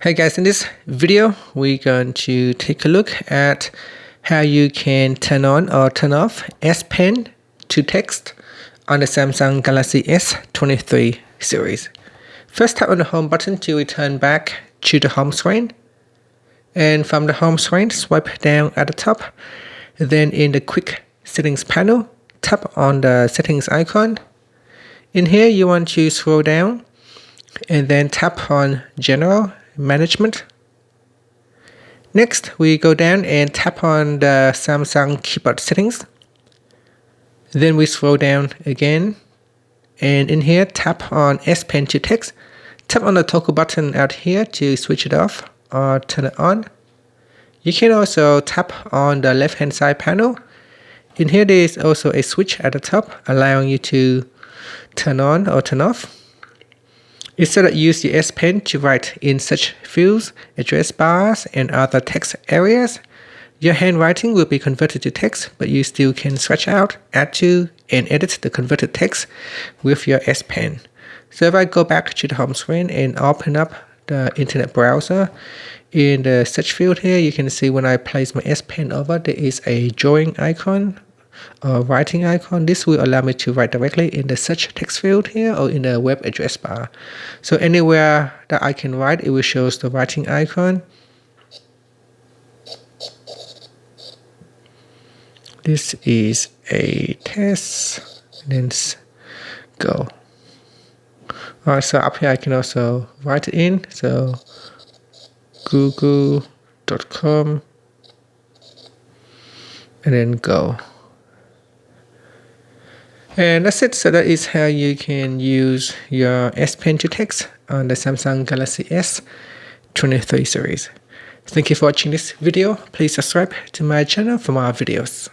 Hey guys, in this video, we're going to take a look at how you can turn on or turn off S Pen to text on the Samsung Galaxy S23 series. First, tap on the home button to return back to the home screen. And from the home screen, swipe down at the top. Then in the quick settings panel, tap on the settings icon. In here, you want to scroll down and then tap on General Management. Next, we go down and tap on the Samsung keyboard settings. Then we scroll down again, and in here tap on S Pen to text. Tap on the toggle button out here to switch it off or turn it on. You can also tap on the left hand side panel. In here there is also a switch at the top allowing you to turn on or turn off. Instead, use the S Pen to write in search fields, address bars, and other text areas. Your handwriting will be converted to text, but you still can scratch out, add to, and edit the converted text with your S Pen. So if I go back to the home screen and open up the internet browser, in the search field here, you can see when I place my S Pen over, there is a drawing icon or writing icon. This will allow me to write directly in the search text field here or in the web address bar. So anywhere that I can write, it will show the writing icon. This is a test. And then go. Alright, so up here I can also write it in. So google.com and then go. And that's it. So that is how you can use your S Pen to text on the Samsung Galaxy S23 series. Thank you for watching this video. Please subscribe to my channel for more videos.